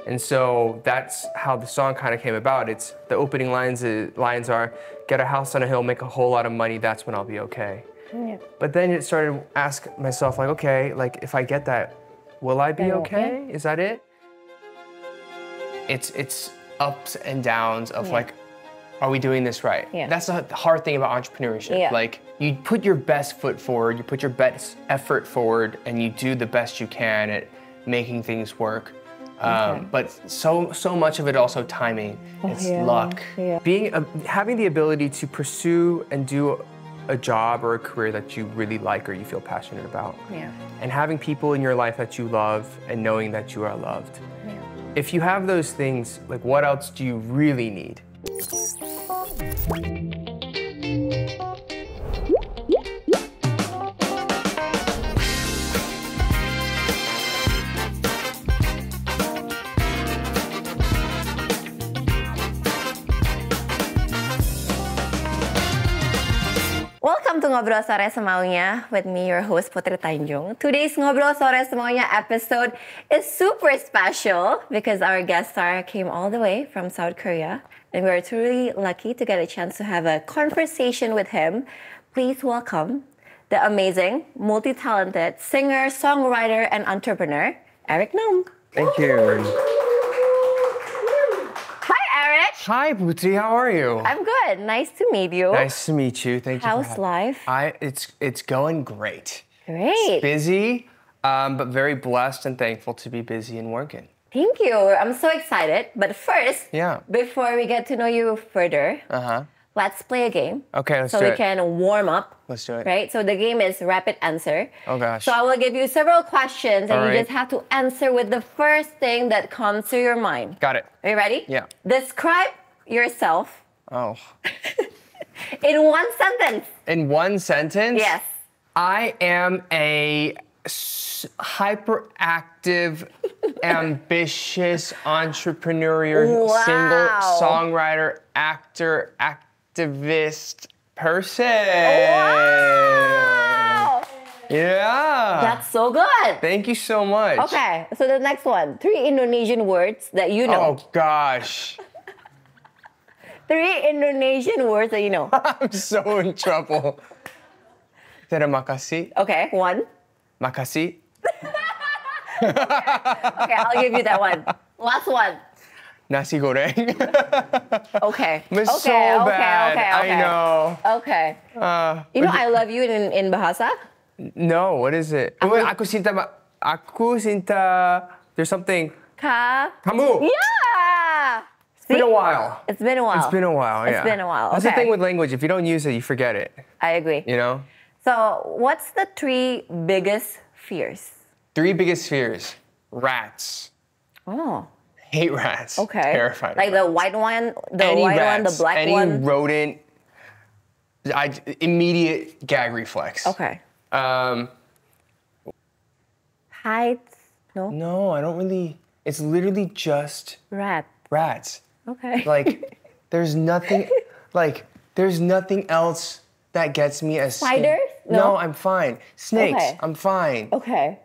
And so that's how the song kind of came about. It's the opening lines are, get a house on a hill, make a whole lot of money, that's when I'll be okay. Yeah. But then it started to ask myself, like, okay, like if I get that, will I be okay? Is that it? It's ups and downs of like, are we doing this right? Yeah. That's the hard thing about entrepreneurship. Yeah. Like, you put your best foot forward, you put your best effort forward, and you do the best you can at making things work. But so much of it also timing. It's luck. Yeah. Having the ability to pursue and do a job or a career that you really like or you feel passionate about. Yeah. And having people in your life that you love and knowing that you are loved. Yeah. If you have those things, like, what else do you really need? Welcome to Ngobrol Sore Semaunya with me, your host Putri Tanjung. Today's Ngobrol Sore Semaunya episode is super special because our guest star came all the way from South Korea, and we're truly lucky to get a chance to have a conversation with him. Please welcome the amazing, multi-talented singer, songwriter, and entrepreneur, Eric Nam. Thank you. Hi, Putri. How are you? I'm good. Nice to meet you. Nice to meet you. Thank you. How's life? It's going great. Great. It's busy, but very blessed and thankful to be busy and working. Thank you. I'm so excited. But first, before we get to know you further, let's play a game. Okay, let's do So it. we can warm up. Let's do it. Right? So the game is rapid answer. Oh gosh. So I will give you several questions and All you right. just have to answer with the first thing that comes to your mind. Got it. Are you ready? Yeah. Describe yourself Oh. in one sentence. In one sentence? Yes. I am a hyperactive, ambitious, entrepreneurial, Wow. single songwriter, actor, activist person. Wow! Yeah. That's so good. Thank you so much. Okay, so the next one. 3 Indonesian words that you know. Oh gosh. 3 Indonesian words that you know. I'm so in trouble. Terima kasih. Okay, 1. Makasih. Okay, I'll give you that one. Last one. Nasi goreng. Okay. It's so okay, bad. okay. I know. Okay. You know I love you in Bahasa? No, what is it? Aku cinta. There's something. Kamu. Yeah! It's been a while. It's been a while. It's been a while, yeah. It's been a while, That's the okay. thing with language. If you don't use it, you forget it. I agree. You know? So, what's the 3 biggest fears? 3 biggest fears. Rats. Oh, Hate rats. okay. Terrified. Like the white one, the black any one? Any rodent. Immediate gag reflex. Okay. Heights? No? No, I don't really. It's literally just Rat. rats. Okay. Like, there's nothing else that gets me as Spiders? No, No? I'm fine. Snakes, Okay. I'm fine. Okay.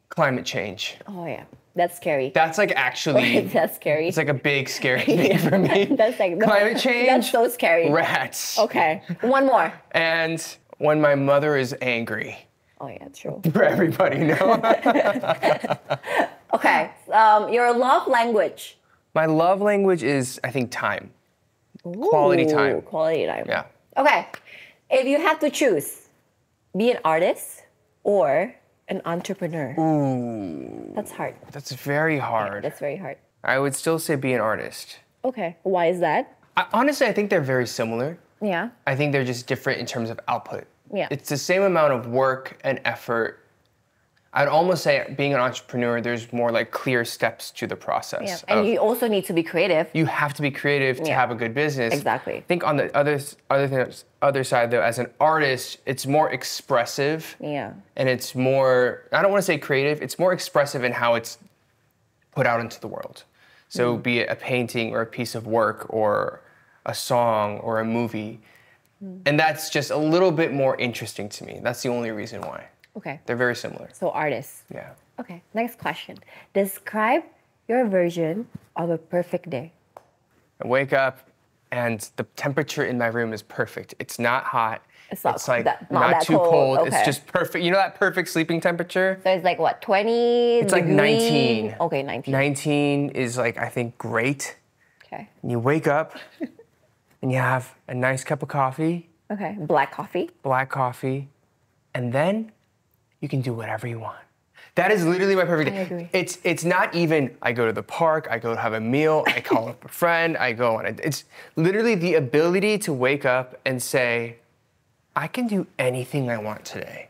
Climate change. Oh yeah, that's scary. That's like actually, That's scary. it's like a big scary thing for me. That's like Climate change. That's so scary. Rats. Okay. One more. And when my mother is angry. Oh yeah, true. For everybody, no? Okay. Your love language. My love language is, I think, time. Quality time. Quality time. Yeah. Okay. If you had to choose, be an artist or an entrepreneur. Ooh. That's hard. That's very hard. That's very hard. I would still say be an artist. Okay. Why is that? Honestly, I think they're very similar. Yeah. I think they're just different in terms of output. Yeah. It's the same amount of work and effort. I'd almost say being an entrepreneur, there's more like clear steps to the process. Yeah. And you also need to be creative. You have to be creative to have a good business. Exactly. I think on the other side though, as an artist, it's more expressive. Yeah. And it's more, I don't want to say creative, it's more expressive in how it's put out into the world. So be it a painting or a piece of work or a song or a movie. And that's just a little bit more interesting to me. That's the only reason why. Okay. They're very similar. So artists. Yeah. Okay, next question. Describe your version of a perfect day. I wake up and the temperature in my room is perfect. It's not hot. It's not like not not that too cold. Okay. It's just perfect. You know that perfect sleeping temperature? So it's like what, 20 It's like degree? 19. Okay, 19. 19 is like, I think, great. Okay. And you wake up and you have a nice cup of coffee, Okay, black coffee. and then you can do whatever you want. That is literally my perfect day. I agree. It's not even, I go to the park, I go have a meal, I call up a friend, I go on it's literally the ability to wake up and say, I can do anything I want today.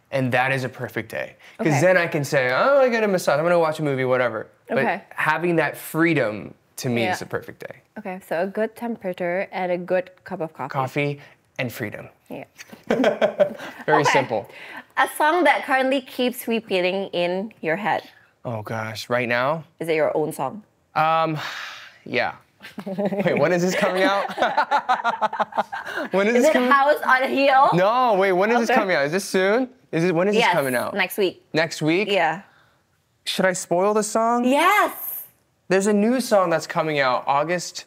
And that is a perfect day. Because Okay. then I can say, oh, I get a massage, I'm gonna watch a movie, whatever. Okay. But having that freedom to me Yeah. is a perfect day. Okay, so a good temperature and a good cup of coffee. Coffee and freedom. Yeah. Very Okay. simple. A song that currently keeps repeating in your head. Oh gosh, right now? Is it your own song? Yeah. Wait, when is this coming out? When is Is this it coming? House on a Hill? No, wait, when is this Okay. coming out? Is this soon? When is this Yes, coming out? next week. Next week? Yeah. Should I spoil the song? Yes. There's a new song that's coming out August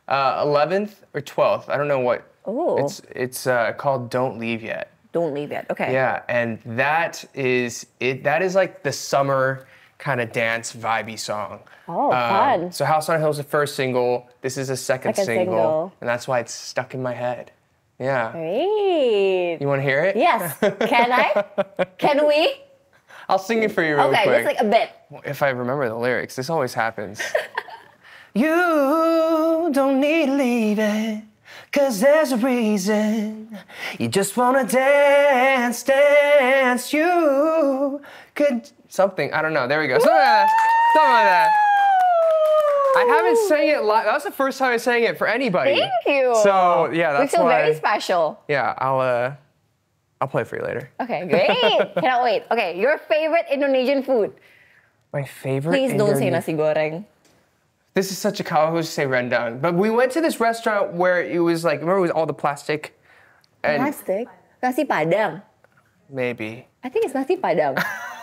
11th or 12th. I don't know what. Ooh. It's called Don't Leave Yet. Don't leave it. Okay. Yeah, and that is it. That is like the summer kind of dance vibey song. Oh, fun. So House on a Hill is the first single. This is a second Second single. and that's why it's stuck in my head. Yeah. Great. You want to hear it? Yes. Can I? Can we? I'll sing it for you real Okay, quick. just like a bit. If I remember the lyrics, this always happens. You don't need to leave it, 'cause there's a reason. You just wanna dance, dance. You could something. I don't know. There we go. Something like that. Something like that. I haven't sang it live. That was the first time I sang it for anybody. Thank you. So yeah, that's we feel why. very special. Yeah, I'll play for you later. Okay, great. Cannot wait. Okay, your favorite Indonesian food. My favorite. Please don't say Indonesian- nasi goreng. This is such a cow. I was say rendang, but we went to this restaurant where it was like, remember, it was all the plastic, and Plastic. Nasi padang. maybe I think it's nasi padang.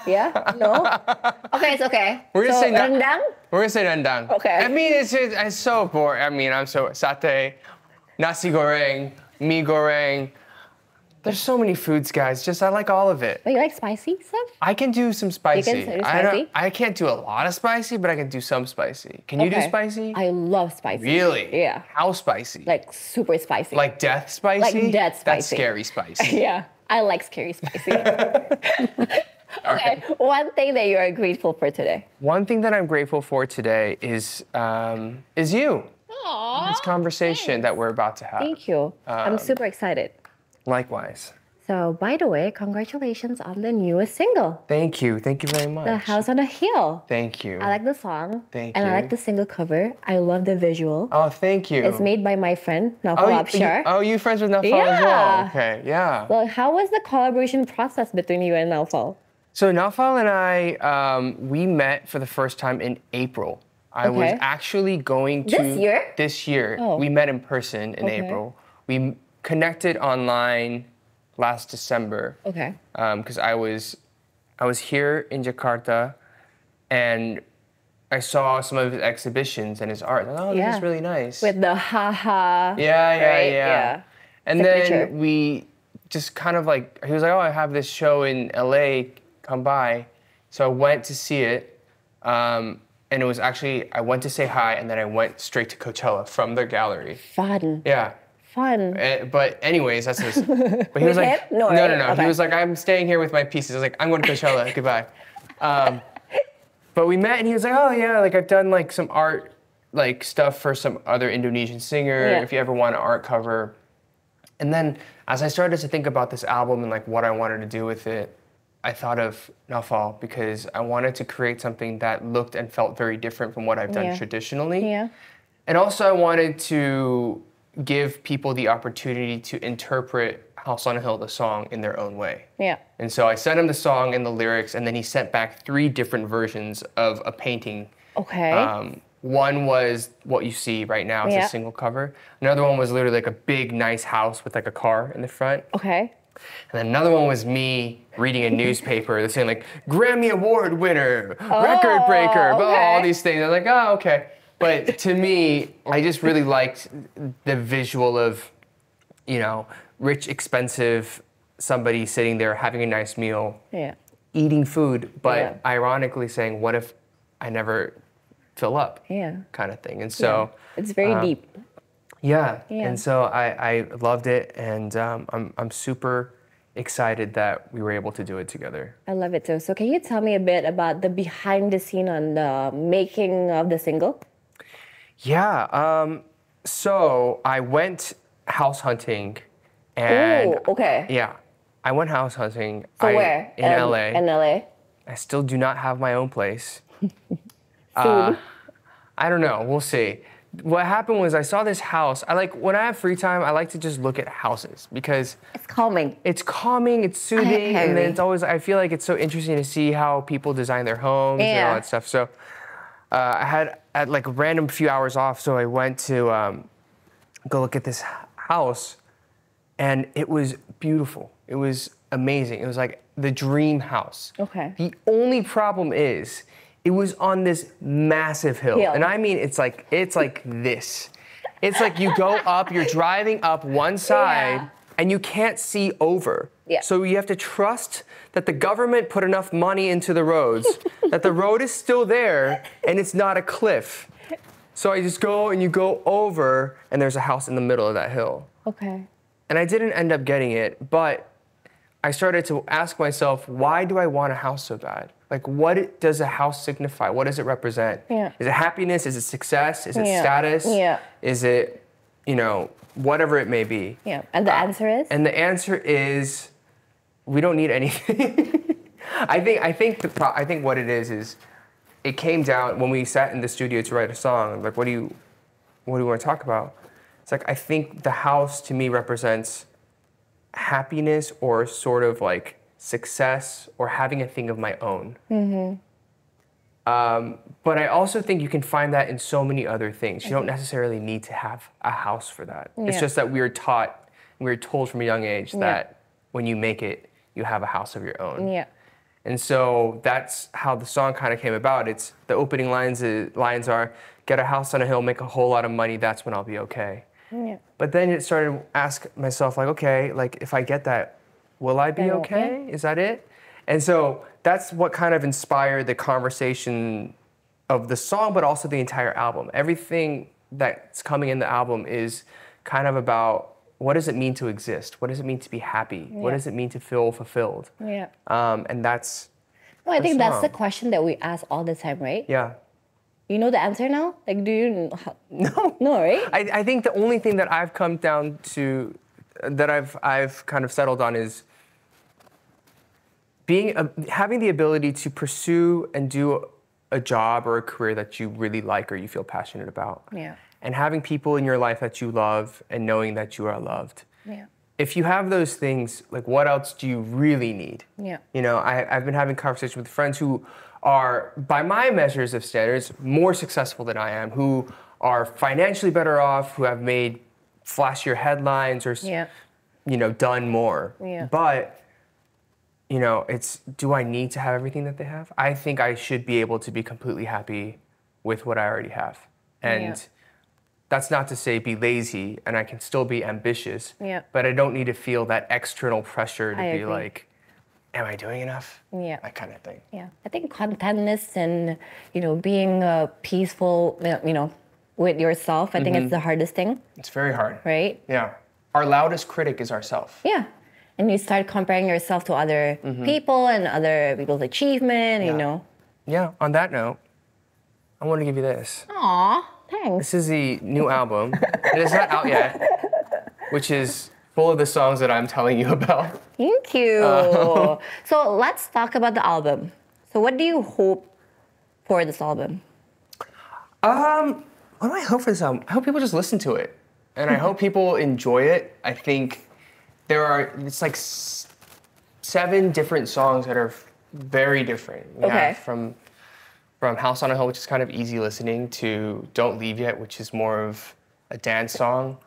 Yeah? No? Okay, it's okay. We're gonna so, say na- rendang? we're gonna say rendang. Okay. I mean, it's so boring. I mean, I'm so satay, nasi goreng, mi goreng. There's so many foods, guys. Just I like all of it. Oh, you like spicy stuff? I can do some spicy. do spicy? I can't do a lot of spicy, but I can do some spicy. Can you do Okay. spicy? I love spicy. Really? Yeah. How spicy? Like super spicy. Like death spicy? Like death That's spicy. scary spicy. Yeah, I like scary spicy. Okay, one thing that you are grateful for today. One thing that I'm grateful for today is you. Aww. This conversation that we're about to have. Thank you. I'm super excited. Likewise. So, by the way, congratulations on the newest single, Thank you. Thank you very much. The House on a Hill. Thank you. I like the song. Thank and I you. like the single cover. I love the visual. Oh, thank you. It's made by my friend, Naufal Abshar. you friends with Naufal as well? Yeah. Okay, yeah. Well, how was the collaboration process between you and Naufal? So Naufal and I, we met for the first time in April. I was Okay. actually going to... This year? This year. Oh. We met in person in Okay. April. We connected online last December. Okay. Because I was here in Jakarta, and I saw some of his exhibitions and his art. Like, oh, this Yeah. is really nice. With the haha. yeah. Yeah. And Signature. then we just kind of like, he was like, oh, I have this show in LA, come by. So I went to see it. And it was actually, I went to say hi, and then I went straight to Coachella from the gallery. Fun. Yeah. Fun. But anyways, that's his. But he With was like, him? No, no, right? no. Okay. He was like, I'm staying here with my pieces. I was like, I'm going to Coachella. Goodbye. But we met, and he was like, oh yeah, like I've done like some art, like stuff for some other Indonesian singer. Yeah. If you ever want an art cover. And then as I started to think about this album and like what I wanted to do with it, I thought of Naufal because I wanted to create something that looked and felt very different from what I've done Yeah. traditionally. Yeah. And also I wanted to give people the opportunity to interpret House on a Hill, the song, in their own way. Yeah. And so I sent him the song and the lyrics, and then he sent back 3 different versions of a painting. Okay. One was what you see right now, it's Yeah. a single cover. Another one was literally like a big, nice house with like a car in the front. Okay. And then another one was me reading a newspaper that's saying like Grammy Award winner, record breaker, blah, all these things. I'm like, oh, okay. But to me, I just really liked the visual of, you know, rich, expensive somebody sitting there having a nice meal, eating food, but ironically saying, what if I never fill up, kind of thing. And so it's very deep. Yeah. And so I loved it, and I'm super excited that we were able to do it together. I love it too. So can you tell me a bit about the behind the scene on the making of the single? Yeah. So I went house hunting, and yeah, I went house hunting. So where? In LA. In LA. I still do not have my own place. Soon. I don't know. We'll see. What happened was I saw this house. When I have free time, I like to just look at houses because it's calming. It's calming, it's soothing, and then it's always, I feel like it's so interesting to see how people design their homes and all that stuff. So I had like a random few hours off, so I went to go look at this house, and it was beautiful. It was amazing. It was like the dream house. Okay. The only problem is, it was on this massive hill. And I mean, it's like this. It's like you go up, you're driving up one side, and you can't see over. So you have to trust that the government put enough money into the roads, that the road is still there, and it's not a cliff. So I just go, and you go over, and there's a house in the middle of that hill. Okay. And I didn't end up getting it, but I started to ask myself, why do I want a house so bad? Like, what does a house signify? What does it represent? Is it happiness? Is it success? Is it status? Is it, you know, whatever it may be? And the answer is? And the answer is, we don't need anything. I think what it is it came down when we sat in the studio to write a song. Like, what do you want to talk about? It's like, I think the house to me represents happiness, or sort of like success, or having a thing of my own. But I also think you can find that in so many other things. You don't necessarily need to have a house for that. It's just that we were told from a young age that when you make it, you have a house of your own. And so that's how the song kind of came about. It's the opening lines are, get a house on a hill, make a whole lot of money, that's when I'll be okay. But then it started to ask myself, like, okay, like if I get that, will I be okay? Is that it? And so that's what kind of inspired the conversation of the song, but also the entire album. Everything that's coming in the album is kind of about, what does it mean to exist? What does it mean to be happy? What does it mean to feel fulfilled? And that's Well, I think that's the question that we ask all the time, right? Yeah. You know the answer now? Like, do you know? No. No, right? I think the only thing that I've come down to, that I've kind of settled on, is having the ability to pursue and do a job or a career that you really like or you feel passionate about. And having people in your life that you love, and knowing that you are loved. If you have those things, like, what else do you really need? You know, I've been having conversations with friends who are, by my measures of standards, more successful than I am, who are financially better off, who have made flashier headlines, or you know, done more. But, you know, do I need to have everything that they have? I think I should be able to be completely happy with what I already have. And that's not to say be lazy, and I can still be ambitious, but I don't need to feel that external pressure to be like, am I doing enough? That kind of thing. I think contentness and, you know, being peaceful, you know, with yourself, I think it's the hardest thing. It's very hard. Right? Yeah. Our loudest critic is ourself. And you start comparing yourself to other people and other people's achievement, you know. On that note, I want to give you this. Aw, thanks. This is the new album. It is not out yet, which is full of the songs that I'm telling you about. Thank you. So let's talk about the album. So what do you hope for this album? What do I hope for this album? I hope people just listen to it. And I hope people enjoy it. I think it's like 7 different songs that are very different. From House on a Hill, which is kind of easy listening, to Don't Leave Yet, which is more of a dance song.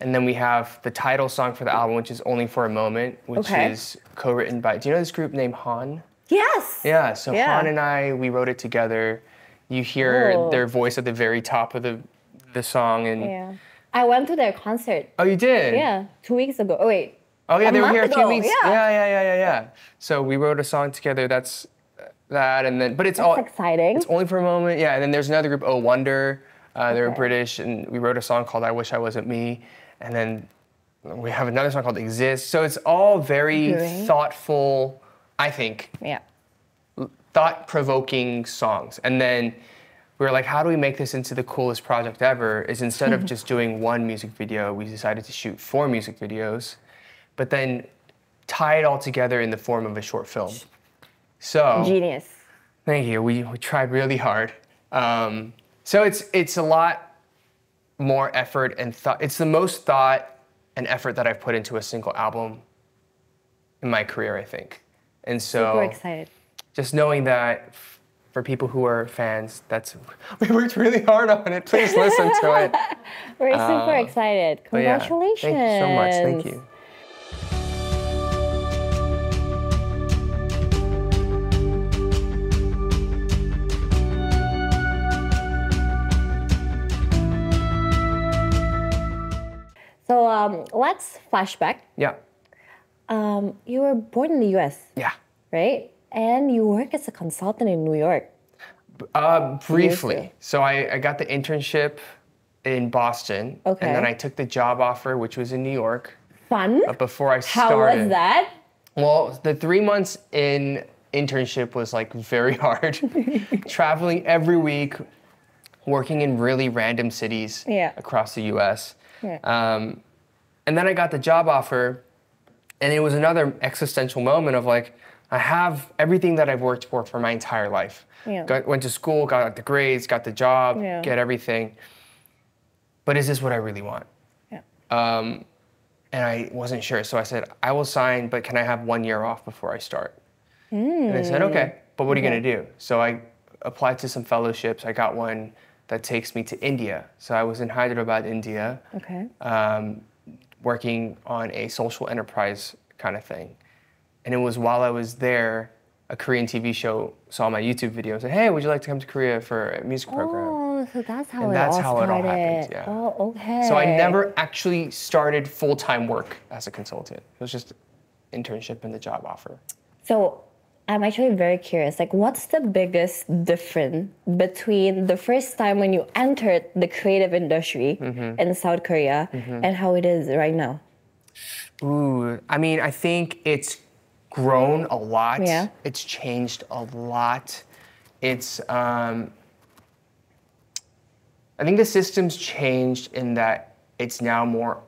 And then we have the title song for the album, which is Only for a Moment, which is co-written by, do you know this group named Han? Yes. Yeah, so Han and I, we wrote it together. You hear their voice at the very top of the song. And I went to their concert. Oh, you did? Yeah, 2 weeks ago. Oh, wait. Oh, yeah, they were here a few ago. weeks. Yeah. So we wrote a song together. That's that, and then, but it's all exciting. It's Only for a Moment. Yeah, and then there's another group, Oh Wonder. They're British, and we wrote a song called I Wish I Wasn't Me. And then we have another song called Exist. So it's all very thoughtful, I think. Yeah. Thought-provoking songs. And then we were like, how do we make this into the coolest project ever? Is instead of just doing one music video, we decided to shoot 4 music videos, but then tie it all together in the form of a short film. So genius. Thank you. We tried really hard. So it's a lot more effort and thought. It's the most thought and effort that I've put into a single album in my career, I think. And so super excited. Just knowing that for people who are fans, we worked really hard on it. Please listen to it. We're super excited. Congratulations. Yeah, thank you so much. Thank you. So let's flashback. Yeah. You were born in the US. Yeah. Right? And you work as a consultant in New York. Briefly. So I got the internship in Boston. Okay. And then I took the job offer, which was in New York. Fun. But before I started. How was that? Well, the 3 months in internship was like very hard. Traveling every week, working in really random cities across the US. Yeah. And then I got the job offer, and it was another existential moment of like, I have everything that I've worked for my entire life. Yeah. Went to school, got the grades, got the job, get everything. But is this what I really want? Yeah. And I wasn't sure, so I said, I will sign, but can I have 1 year off before I start? And they said, okay, but what are you gonna do? So I applied to some fellowships. I got one that takes me to India. So I was in Hyderabad, India, working on a social enterprise kind of thing. And it was while I was there, a Korean TV show saw my YouTube video and said, hey, would you like to come to Korea for a music program? Oh, so that's how it all happened, yeah. Oh, okay. So I never actually started full-time work as a consultant. It was just internship and the job offer. So I'm actually very curious, like what's the biggest difference between the first time when you entered the creative industry in South Korea and how it is right now? Ooh, I mean, I think it's grown a lot. Yeah. It's changed a lot. It's, I think the system's changed in that it's now more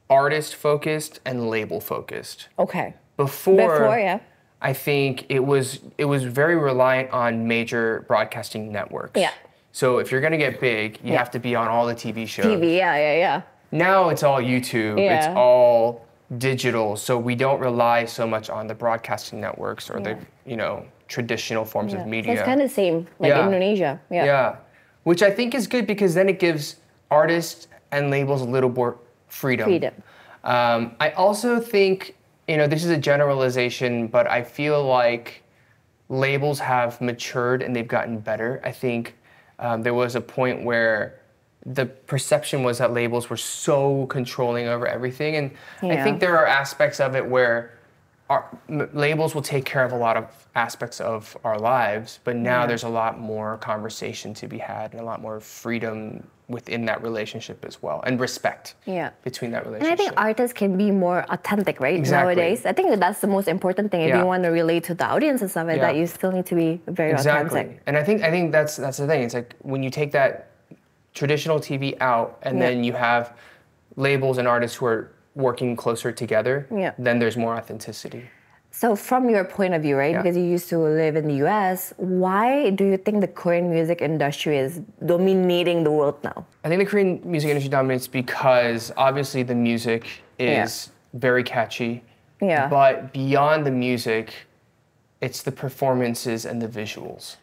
artist-focused and label-focused. Okay. Before, yeah. I think it was very reliant on major broadcasting networks. Yeah. So if you're gonna get big, you have to be on all the TV shows. TV, yeah. Now it's all YouTube, it's all digital, so we don't rely so much on the broadcasting networks or the, traditional forms of media. So it's kind of the same, like Indonesia. Yeah, which I think is good because then it gives artists and labels a little more freedom. I also think, this is a generalization, but I feel like labels have matured and they've gotten better. I think there was a point where the perception was that labels were so controlling over everything. And I think there are aspects of it where labels will take care of a lot of aspects of our lives, but now there's a lot more conversation to be had and a lot more freedom within that relationship as well, and respect between that relationship. And I think artists can be more authentic, right? Exactly. Nowadays. I think that's the most important thing. If you want to relate to the audience and stuff like that, you still need to be very authentic. And I think that's the thing. It's like when you take that traditional TV out and then you have labels and artists who are working closer together, then there's more authenticity. So from your point of view, right, because you used to live in the US, why do you think the Korean music industry is dominating the world now? I think the Korean music industry dominates because obviously the music is very catchy, but beyond the music, it's the performances and the visuals.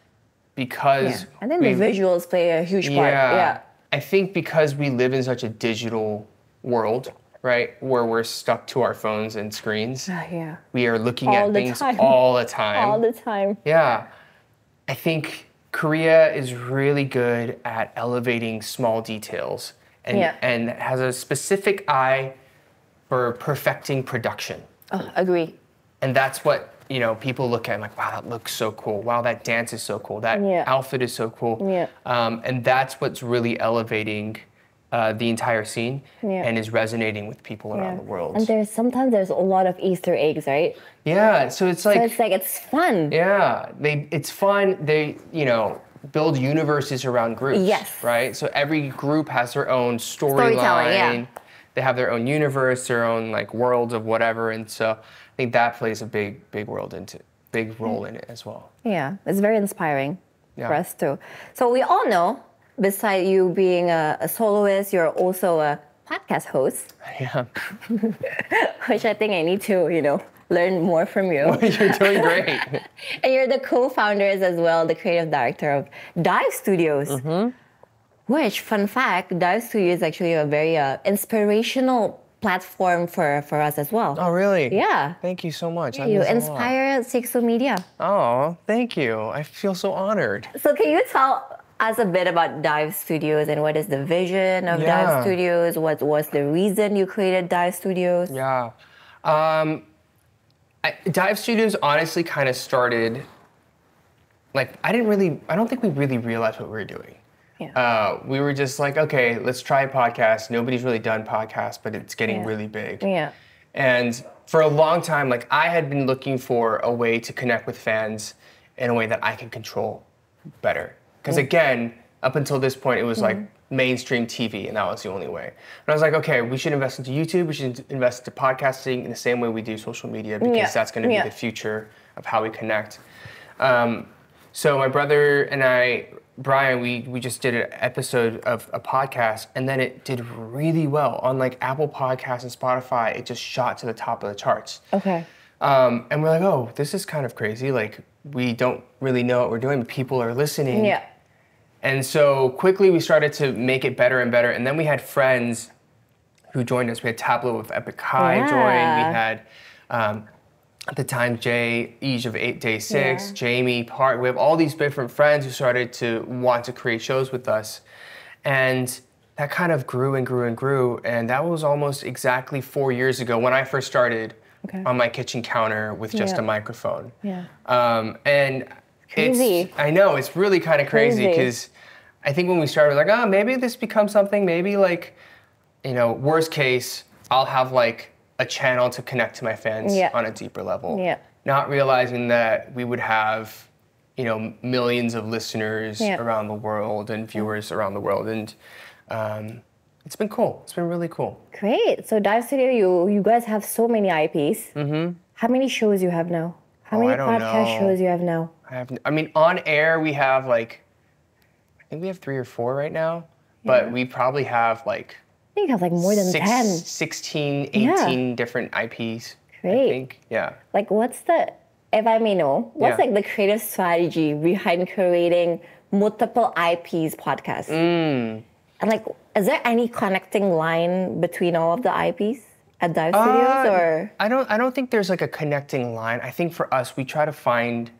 Because I think the visuals play a huge part. I think because we live in such a digital world, right? Where we're stuck to our phones and screens. Yeah. We are looking All at the things time. all the time. All the time. Yeah. I think Korea is really good at elevating small details and has a specific eye for perfecting production. Oh, agree. And that's what, people look at and like, wow, that looks so cool. Wow, that dance is so cool. That outfit is so cool. Yeah. And that's what's really elevating the entire scene and is resonating with people around the world. And sometimes there's a lot of Easter eggs, right? Yeah, so it's like... it's fun. Yeah, it's fun. They, build universes around groups. Yes. Right? So every group has their own Storytelling, storyline. They have their own universe, their own worlds of whatever. And so I think that plays a big role in it as well. Yeah, it's very inspiring for us too. So we all know, besides you being a soloist, you're also a podcast host. Yeah. Which I think I need to, learn more from you. You're doing great. And you're the co-founders as well, the creative director of Dive Studios. Which, fun fact, Dive Studios is actually a very inspirational platform for us as well. Oh, really? Yeah. Thank you so much. You inspire CXO Media. Oh, thank you. I feel so honored. So can you tell us a bit about Dive Studios and what is the vision of Dive Studios? What was the reason you created Dive Studios? Yeah. Dive Studios honestly kind of started, I don't think we really realized what we were doing. Yeah. We were just like, okay, let's try a podcast. Nobody's really done podcasts, but it's getting really big. Yeah. And for a long time, I had been looking for a way to connect with fans in a way that I could control better. Because again, up until this point, it was mainstream TV, and that was the only way. And I was like, okay, we should invest into YouTube. We should invest into podcasting in the same way we do social media, because that's going to be the future of how we connect. So my brother and I, Brian, we just did an episode of a podcast, and then it did really well on Apple Podcasts and Spotify. It just shot to the top of the charts. Okay. And we're like, oh, this is kind of crazy. We don't really know what we're doing, but people are listening. Yeah. And so quickly we started to make it better and better. And then we had friends who joined us. We had Tableau with Epic High join. We had, at the time, Jay, Ege of Day 6, Jamie, Park. We have all these different friends who started to want to create shows with us. And that kind of grew and grew and grew. And that was almost exactly 4 years ago when I first started on my kitchen counter with just a microphone. Yeah. And crazy. I know, it's really kind of crazy because I think when we started, we're like, maybe this becomes something, maybe worst case, I'll have a channel to connect to my fans on a deeper level. Yeah. Not realizing that we would have, millions of listeners around the world and viewers around the world. And it's been cool. It's been really cool. Great. So Dive Studio, you guys have so many IPs. How many shows you have now? How many podcast shows you have now? On air we have I think we have 3 or 4 right now, but we probably have I think you have more than 10. 16, 18 different IPs. Great. I think, yeah. If I may know, what's the creative strategy behind creating multiple IPs podcasts? And is there any connecting line between all of the IPs at Dive Studios, or? I don't think there's a connecting line. I think for us, we try to find,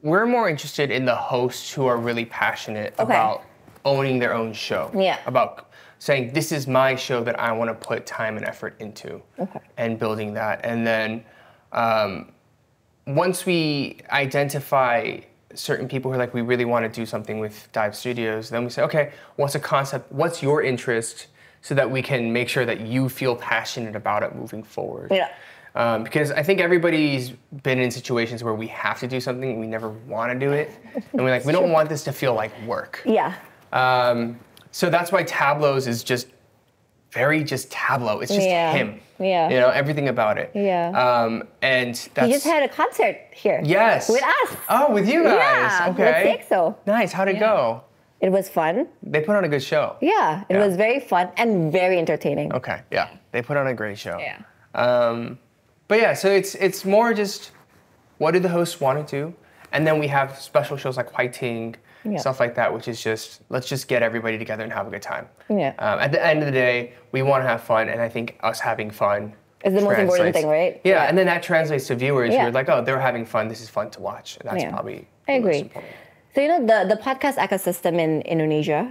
we're more interested in the hosts who are really passionate about owning their own show. Yeah. About saying, this is my show that I want to put time and effort into. And building that. And then once we identify certain people who are we really want to do something with Dive Studios, then we say, okay, what's a concept? What's your interest? So that we can make sure that you feel passionate about it moving forward. Yeah. Because I think everybody's been in situations where we have to do something and we never want to do it. And we're we don't want this to feel like work. Yeah. So that's why Tableau's is just Tableau. It's just him. Yeah. Everything about it. Yeah. And that's... You just had a concert here. Yes. With us. Oh, with you guys. Yeah. Okay. With CXO. Nice. How'd it go? It was fun. They put on a good show. Yeah. It was very fun and very entertaining. Okay. Yeah. They put on a great show. Yeah. But yeah, so it's more just what do the hosts want to do? And then we have special shows like Whiting, Yeah. stuff like that, which is just, let's just get everybody together and have a good time. Yeah. At the end of the day, we want to have fun, and I think us having fun It's the most important translates- thing, right? Yeah, and then that translates to viewers Yeah. who are like, oh, they're having fun, this is fun to watch. And that's Yeah. probably I the agree. most important. So, you know, the podcast ecosystem in Indonesia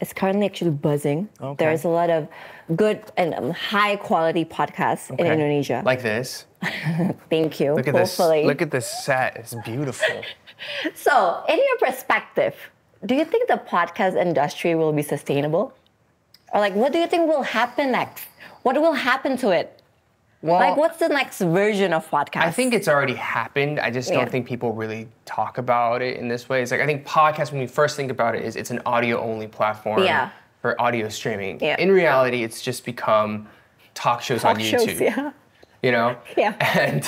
is currently actually buzzing. Okay. There's a lot of good and high quality podcasts in Okay. Indonesia. Like this. Thank you. Look at Hopefully. this. Look at this set. It's beautiful. So, in your perspective, do you think the podcast industry will be sustainable? Or like, what do you think will happen next? What will happen to it? Well, Like, what's the next version of podcast? I think it's already happened. I just Yeah. don't think people really talk about it in this way. It's like, I think podcast, when you first think about it, is it's an audio-only platform Yeah. for audio streaming. Yeah. In reality, it's just become talk shows on talk YouTube. shows, yeah. You know? Yeah. And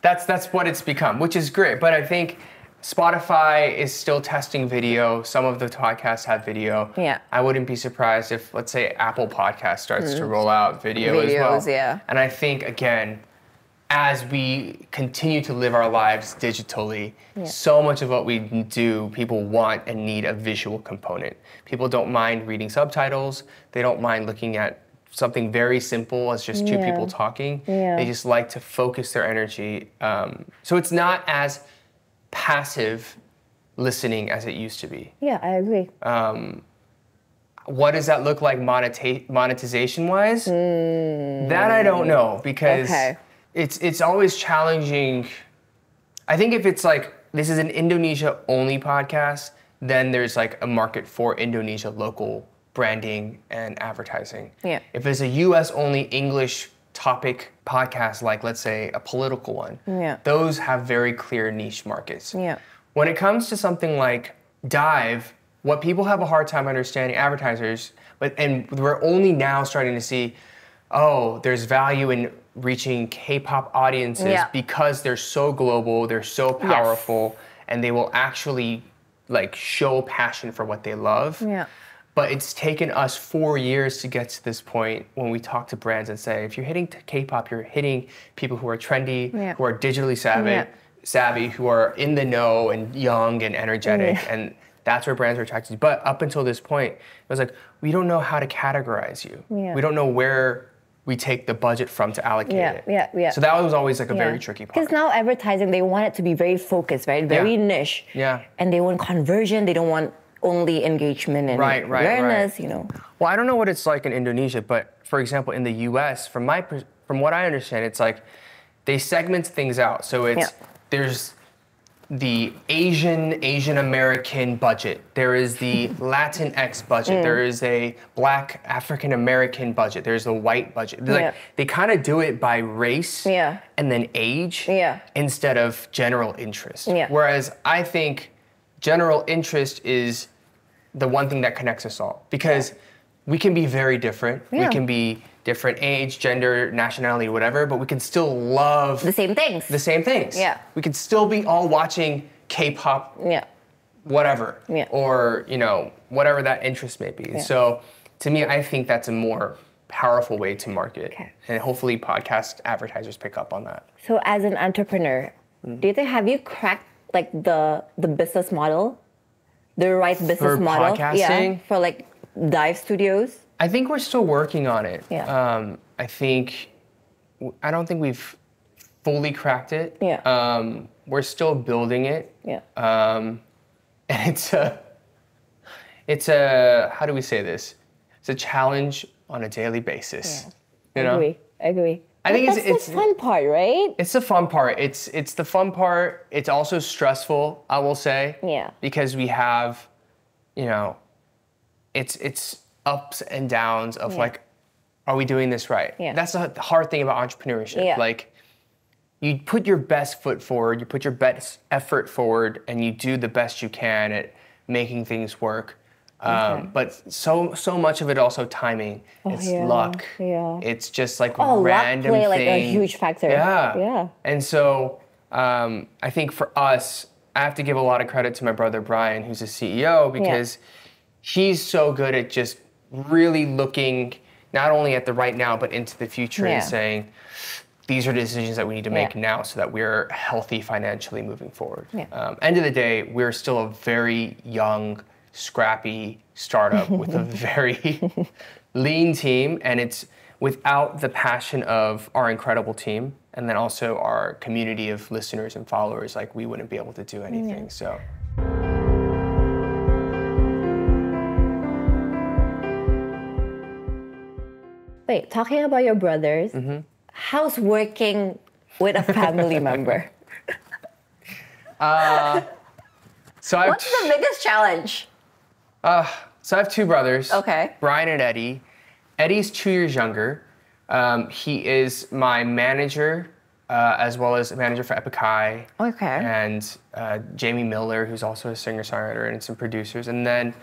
that's what it's become, which is great. But I think Spotify is still testing video. Some of the podcasts have video. Yeah. I wouldn't be surprised if, let's say, Apple Podcast starts to roll out video as well. Videos, yeah. And I think, again, as we continue to live our lives digitally, so much of what we do, people want and need a visual component. People don't mind reading subtitles. They don't mind looking at something very simple as just two Yeah. people talking. Yeah. They just like to focus their energy. So it's not as passive listening as it used to be. Yeah, I agree. What does that look like monetization wise? That I don't know, because Okay. it's always challenging. I think if it's like, this is an Indonesia only podcast, then there's like a market for Indonesia local branding and advertising. Yeah. If it's a US only English topic podcast, like let's say a political one, Yeah. those have very clear niche markets. Yeah. When it comes to something like Dive, what people have a hard time understanding, advertisers, and we're only now starting to see, oh, there's value in reaching K-pop audiences Yeah. because they're so global, they're so powerful, and they will actually like show passion for what they love. Yeah. But it's taken us 4 years to get to this point when we talk to brands and say, if you're hitting K-pop, you're hitting people who are trendy, Yeah. who are digitally Yeah. savvy, who are in the know and young and energetic, and that's where brands are attracted to. But up until this point, it was like, we don't know how to categorize you. Yeah. We don't know where we take the budget from to allocate it. Yeah. So that was always like a very tricky part. Because now advertising, they want it to be very focused, right? Very niche. Yeah. And they want conversion. They don't want only engagement and Right. awareness, you know. Well, I don't know what it's like in Indonesia, but for example, in the U.S., from what I understand, it's like they segment things out. So it's there's the Asian American budget. There is the Latinx budget. There is a Black African American budget. There's a white budget. Like, they kind of do it by race and then age instead of general interest. Whereas I think general interest is the one thing that connects us all, because we can be very different. We can be different age, gender, nationality, whatever, but we can still love The same things. the same things. Yeah. We could still be all watching K-pop, whatever, or whatever that interest may be. So to me, I think that's a more powerful way to market, and hopefully podcast advertisers pick up on that. So as an entrepreneur, do you think, have you cracked like the business model, the right business For model? podcasting? For like Dive Studios? I think we're still working on it. Yeah. I don't think we've fully cracked it. We're still building it. And it's a how do we say this? It's a challenge on a daily basis. You know? I agree. I think that's it's the fun part, right? It's the fun part. It's the fun part. It's also stressful, I will say. Yeah. Because we have, it's ups and downs of like, are we doing this right? That's the hard thing about entrepreneurship. Like, you put your best foot forward, you put your best effort forward, and you do the best you can at making things work. But so much of it also timing. It's luck. It's just like random luck play like a thing. huge factor. Yeah. And so I think for us, I have to give a lot of credit to my brother Brian, who's a CEO, because he's so good at just really looking not only at the right now, but into the future and saying, these are the decisions that we need to make now so that we're healthy financially moving forward. End of the day, we're still a very young, scrappy startup with a very lean team, and it's without the passion of our incredible team and then also our community of listeners and followers, like we wouldn't be able to do anything. So. Wait, talking about your brothers, how's working with a family member? So What's the biggest challenge? So I have two brothers, Okay. Brian and Eddie. Eddie's 2 years younger. He is my manager, as well as a manager for Epic High. Okay. And Jamie Miller, who's also a singer-songwriter, and some producers. And then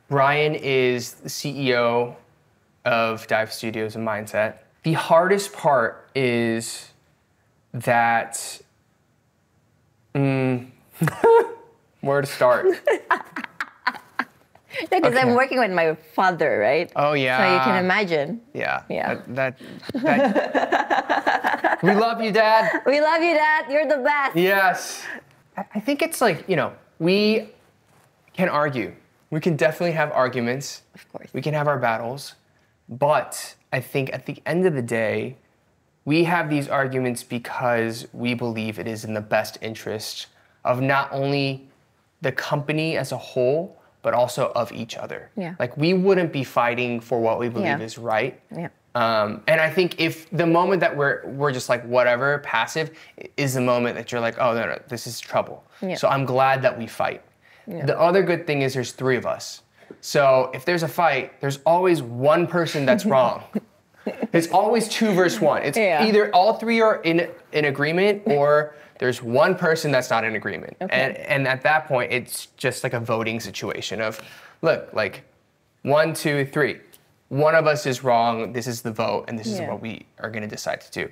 Brian is the CEO of Dive Studios and Mindset. The hardest part is that, where to start? Because I'm working with my father, right? Oh yeah. So you can imagine. Yeah. Yeah. That we love you, Dad. We love you, Dad. You're the best. Yes. I think it's like, we can argue. We can definitely have arguments. Of course. We can have our battles. But I think at the end of the day, we have these arguments because we believe it is in the best interest of not only the company as a whole, but also of each other. Yeah. Like we wouldn't be fighting for what we believe is right. Yeah. And I think if the moment that we're just like whatever, passive, is the moment that you're like, oh no, this is trouble. Yeah. So I'm glad that we fight. Yeah. The other good thing is there's 3 of us. So if there's a fight, there's always one person that's wrong. It's always 2 versus 1. It's either all 3 are in agreement or there's one person that's not in agreement. Okay. And at that point, it's just like a voting situation of, look, like 1, 2, 3. One of us is wrong, this is the vote, and this is what we are gonna decide to do.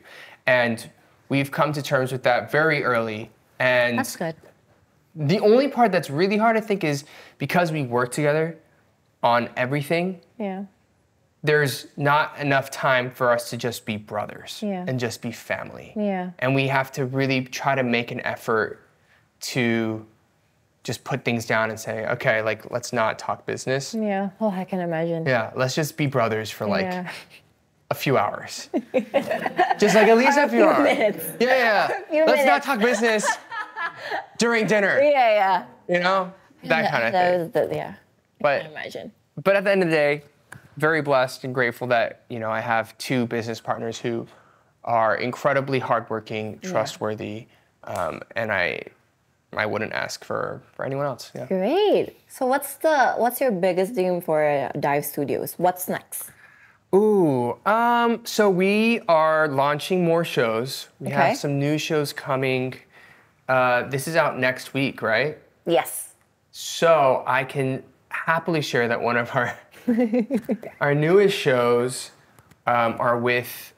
And we've come to terms with that very early. And that's good. The only part that's really hard, I think, is because we work together on everything, there's not enough time for us to just be brothers and just be family. Yeah. And we have to really try to make an effort to just put things down and say, okay, like, let's not talk business. Yeah, oh, I can imagine. Yeah, let's just be brothers for like a few hours. Just like at least a few hours. Minutes. Yeah. Let's not talk business during dinner. Yeah. That kind of thing. I can imagine. But at the end of the day, very blessed and grateful that, I have 2 business partners who are incredibly hardworking, trustworthy, and I wouldn't ask for anyone else. Yeah. Great. So what's your biggest dream for Dive Studios? What's next? Ooh, so we are launching more shows. We have some new shows coming. This is out next week, right? Yes. So I can happily share that one of our newest shows are with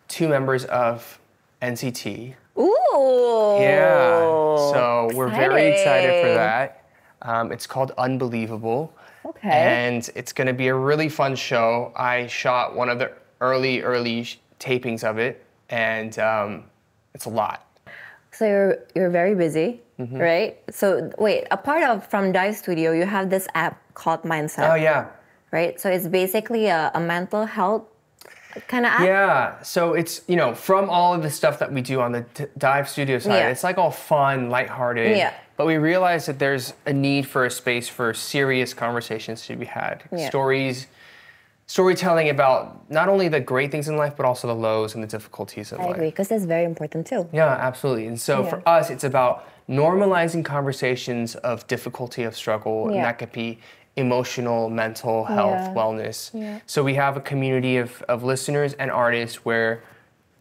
2 members of NCT. Ooh. Yeah. So we're very excited for that. It's called Unbelievable. Okay. And it's going to be a really fun show. I shot one of the early tapings of it, and it's a lot. So you're very busy, right? So wait, from Dive Studio, you have this app called Mindset. Oh yeah. Right? So it's basically a mental health kind of app? Yeah, so it's, from all of the stuff that we do on the Dive Studio side, it's like all fun, lighthearted. Yeah. But we realize that there's a need for a space for serious conversations to be had. Yeah. Storytelling about not only the great things in life, but also the lows and the difficulties in life. I agree, because that's very important too. Yeah, absolutely. And so for us, it's about normalizing conversations of difficulty, of struggle, and that could be emotional, mental health, wellness. Yeah. So we have a community of listeners and artists where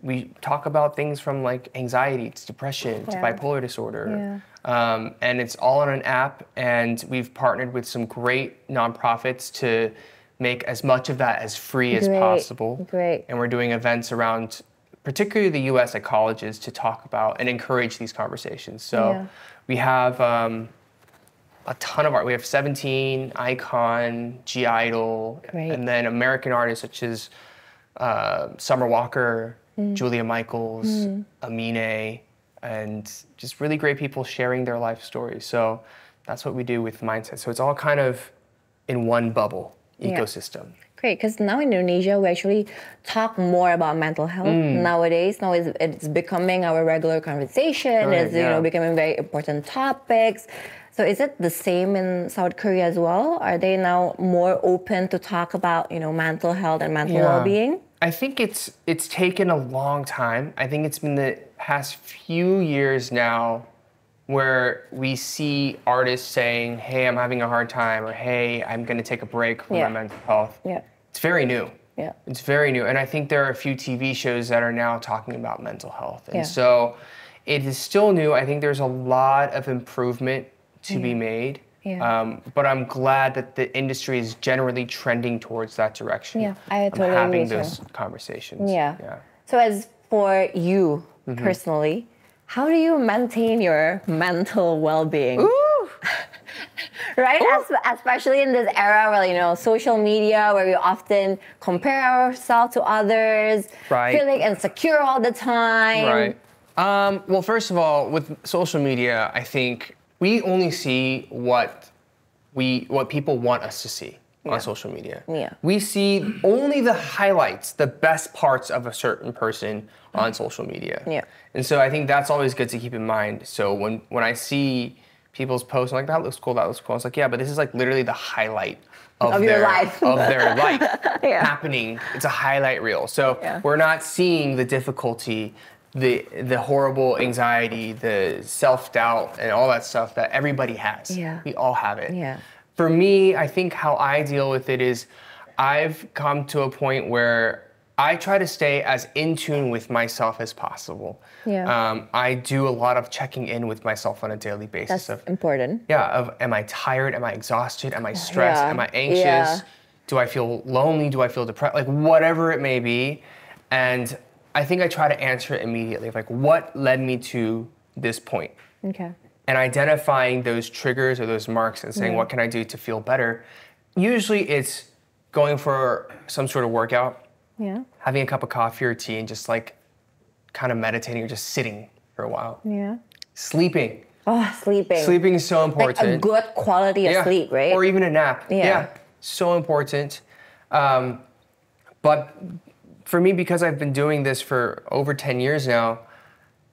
we talk about things from like anxiety to depression to bipolar disorder. Yeah. And it's all on an app, and we've partnered with some great nonprofits to make as much of that as free as possible. Great. And we're doing events around, particularly the US at colleges, to talk about and encourage these conversations. So we have a ton of art. We have 17, Icon, G-Idol, and then American artists such as Summer Walker, Julia Michaels, Amine, and just really great people sharing their life stories. So that's what we do with Mindset. So it's all kind of in one bubble ecosystem. Great, because now in Indonesia, we actually talk more about mental health nowadays. Now it's becoming our regular conversation. Right, It's becoming very important topics. So is it the same in South Korea as well? Are they now more open to talk about mental health and mental well-being? I think it's taken a long time. I think it's been the past few years now where we see artists saying, hey, I'm having a hard time, or hey, I'm going to take a break from my mental health. Yeah. It's very new. Yeah. It's very new. And I think there are a few TV shows that are now talking about mental health. And so it is still new. I think there's a lot of improvement to be made. Yeah. But I'm glad that the industry is generally trending towards that direction. Yeah, I totally having agree those conversations. Yeah. So as for you personally, how do you maintain your mental well-being? Ooh. Right? Especially in this era where, social media, where we often compare ourselves to others, feeling insecure all the time. Right. Well, first of all, with social media, I think we only see what people want us to see on social media. Yeah. We see only the highlights, the best parts of a certain person on social media. Yeah. And so I think that's always good to keep in mind. So when I see people's posts, I'm like, that looks cool, that looks cool. I was like, yeah, but this is like literally the highlight of your life. of their life happening. It's a highlight reel. So we're not seeing the difficulty, the horrible anxiety, the self-doubt, and all that stuff that everybody has. Yeah. We all have it. Yeah. For me, I think how I deal with it is I've come to a point where I try to stay as in tune with myself as possible. Yeah. I do a lot of checking in with myself on a daily basis. That's important. Yeah, am I tired? Am I exhausted? Am I stressed? Yeah. Am I anxious? Yeah. Do I feel lonely? Do I feel depressed? Like whatever it may be. And I think I try to answer it immediately. Like what led me to this point? Okay. And identifying those triggers or those marks and saying, what can I do to feel better? Usually it's going for some sort of workout, having a cup of coffee or tea and just like kind of meditating or just sitting for a while. Yeah. Sleeping. Oh, sleeping. Sleeping is so important. Like a good quality of sleep, right? Or even a nap. Yeah. So important. But for me, because I've been doing this for over 10 years now,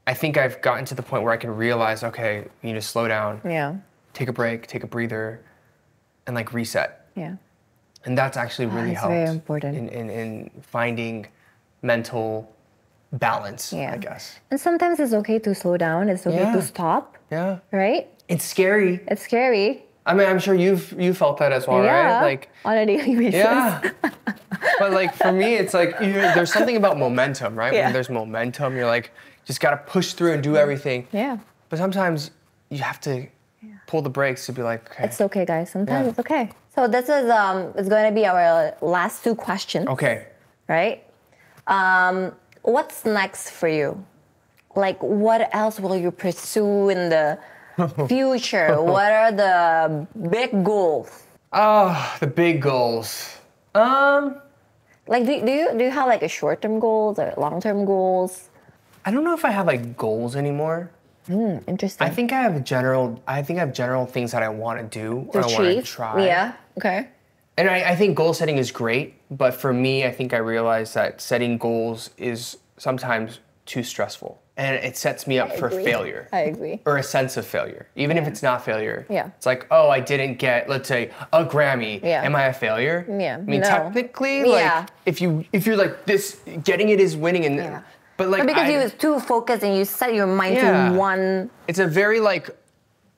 I think I've gotten to the point where I can realize, okay, you need to slow down. Yeah. Take a break, take a breather, and like reset. Yeah. And that's actually really helped very important. in finding mental balance, I guess. And sometimes it's okay to slow down. It's okay to stop. Yeah. Right? It's scary. It's scary. I mean, I'm sure you've felt that as well, right? Like on a daily basis. Yeah. But like for me, it's like there's something about momentum, right? Yeah. When there's momentum, you're like just gotta push through and do everything. Yeah. But sometimes you have to pull the brakes to be like, okay. It's okay, guys. Sometimes it's okay. So this is it's going to be our last two questions. Okay. Right? What's next for you? Like, what else will you pursue in the future? What are the big goals? Oh, the big goals. Like, do you have like a short-term goals or long-term goals? I don't know if I have like goals anymore. Interesting. I think I have general things that I want to do or I want to try. Yeah. Okay. And I think goal setting is great, but for me, I think I realized that setting goals is sometimes too stressful. And it sets me up for failure. I agree. Or a sense of failure. Even if it's not failure. Yeah. It's like, oh, I didn't get, let's say, a Grammy. Yeah. Am I a failure? Yeah. I mean, No. technically, like, if you're like this, getting it is winning. And but like, because you was too focused and you set your mind to one. It's a very like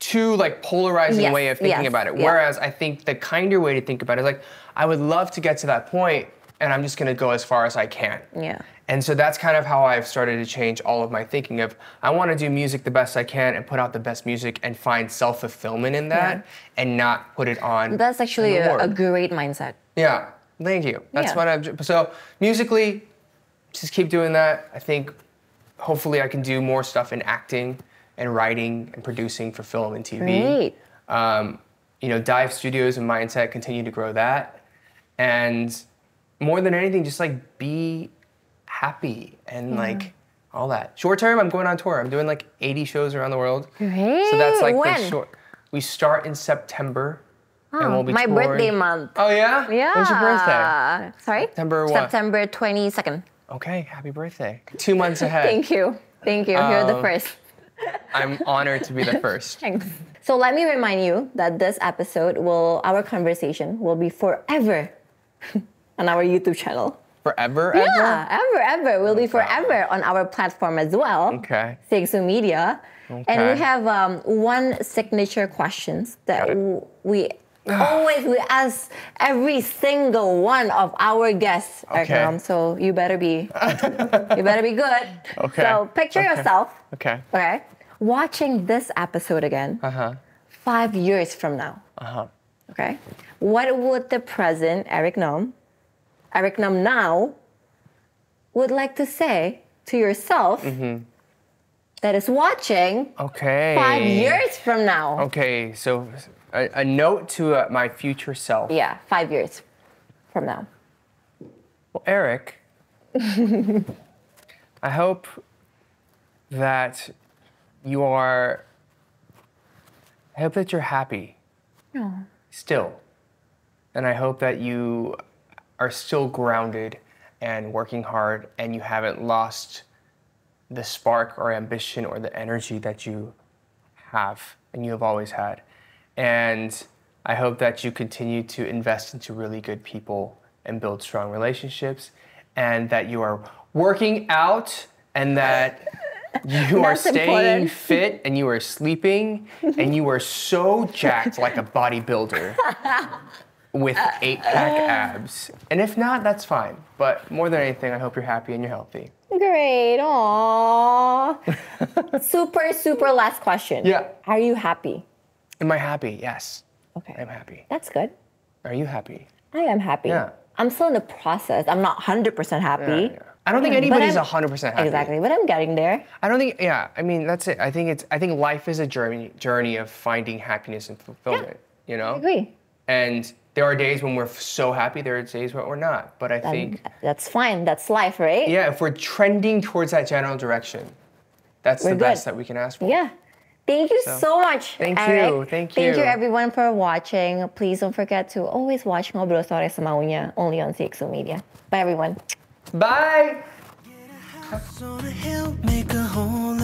too like polarizing way of thinking about it. Whereas I think the kinder way to think about it is like, I would love to get to that point and I'm just gonna go as far as I can. Yeah. And so that's kind of how I've started to change all of my thinking of, I wanna do music the best I can and put out the best music and find self-fulfillment in that and not put it on. That's actually a great mindset. Yeah, thank you. That's what so musically, just keep doing that. I think hopefully I can do more stuff in acting and writing and producing for film and TV. Great. Dive Studios and Mindset, continue to grow that. And more than anything, just like be happy and like all that. Short term, I'm going on tour. I'm doing like 80 shows around the world. Great. So that's like when? the short. We start in September. And we'll be my touring. birthday month. Oh yeah? Yeah. When's your birthday? Sorry? September what? September 22nd. Okay, happy birthday. 2 months ahead. Thank you. Thank you. You're the first. I'm honored to be the first. Thanks. So let me remind you that this episode our conversation will be forever on our YouTube channel. Forever? Yeah, ever. Will be forever on our platform as well. Okay. CXO Media. Okay. And we have one signature questions that we ask every single one of our guests. Okay. So you better be good. Okay. So picture yourself. Okay. Okay. Watching this episode again. 5 years from now. Okay. What would the present Eric Nam now would like to say to yourself that is watching 5 years from now? Okay, so a note to my future self. Yeah, 5 years from now. Well, Eric, I hope that you're happy. Still. And I hope that you are still grounded and working hard and you haven't lost the spark or ambition or the energy that you have and you have always had. And I hope that you continue to invest into really good people and build strong relationships and that you are working out and that you are staying fit and you are sleeping and you are so jacked like a bodybuilder with 8-pack abs. And if not, that's fine. But more than anything, I hope you're happy and you're healthy. Great. Aww. super last question. Yeah. Are you happy? Am I happy? Yes. Okay. I'm happy. That's good. Are you happy? I am happy. Yeah. I'm still in the process. I'm not 100% happy. Yeah. I don't think anybody's 100% happy. Exactly, but I'm getting there. I don't think, I mean, that's it. I think life is a journey of finding happiness and fulfillment, you know? I agree. And there are days when we're so happy, there are days when we're not. But I think... That's fine, that's life, right? Yeah, if we're trending towards that general direction, that's the best that we can ask for. Yeah. Thank you so much, Thank Eric. you. Thank you everyone for watching. Please don't forget to always watch Ngobrol Sore Semaunya only on CXO Media. Bye everyone. Bye! On a hill, make a whole